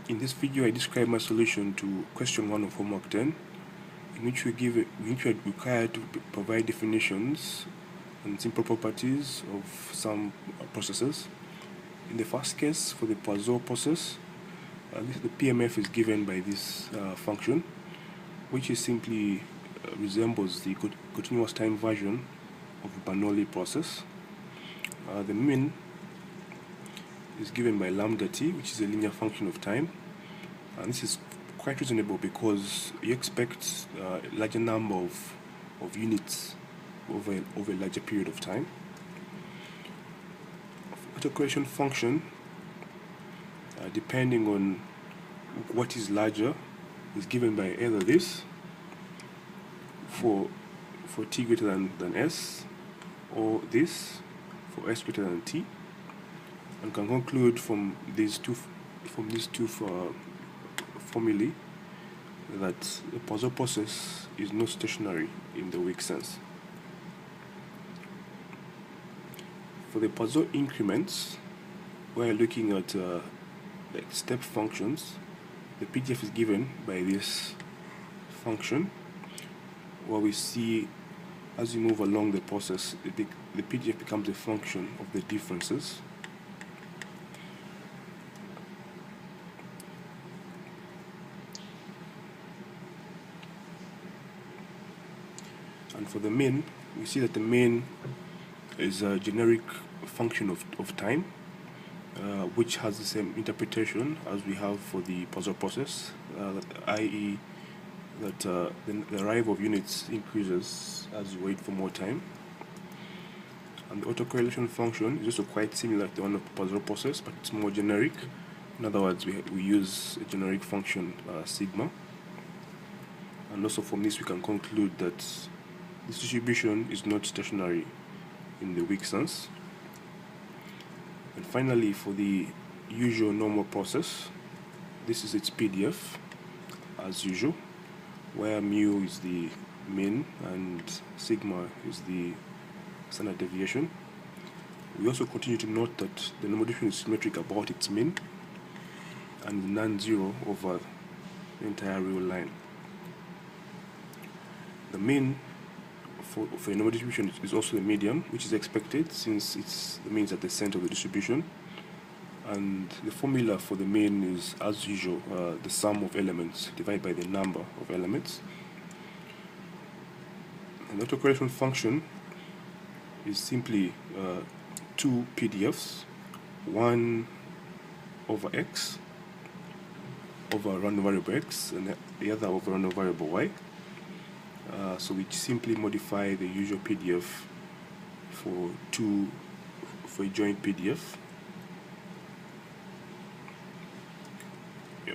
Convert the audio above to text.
In this video, I describe my solution to question 1 of homework 10, in which we are required to provide definitions and simple properties of some processes. In the first case, for the Poisson process, the PMF is given by this function, which is simply resembles the continuous time version of the Bernoulli process. The mean is given by lambda t, which is a linear function of time, and this is quite reasonable because you expect a larger number of units over a larger period of time. Autocorrelation function, depending on what is larger, is given by either this for t greater than s, or this for s greater than t, and can conclude from these two formulae that the Poisson process is not stationary in the weak sense. For the Poisson increments, we are looking at like step functions. The PDF is given by this function, where we see as you move along the process, the PDF becomes a function of the differences. And for the mean, we see that the mean is a generic function of time, which has the same interpretation as we have for the Poisson process, i.e. that the arrival of units increases as you wait for more time. And the autocorrelation function is also quite similar to the one of the Poisson process, but it's more generic. In other words, we use a generic function sigma. And also from this we can conclude that this distribution is not stationary in the weak sense. And finally, for the usual normal process, this is its PDF as usual, where mu is the mean and sigma is the standard deviation. We also continue to note that the normal distribution is symmetric about its mean and non-zero over the entire real line. The mean for a normal distribution is also the median, which is expected since the mean is at the center of the distribution. And the formula for the mean is, as usual, the sum of elements divided by the number of elements. And the autocorrelation function is simply two PDFs, one over x over a random variable x and the other over a random variable y. So we simply modify the usual PDF for a joint PDF. Yeah.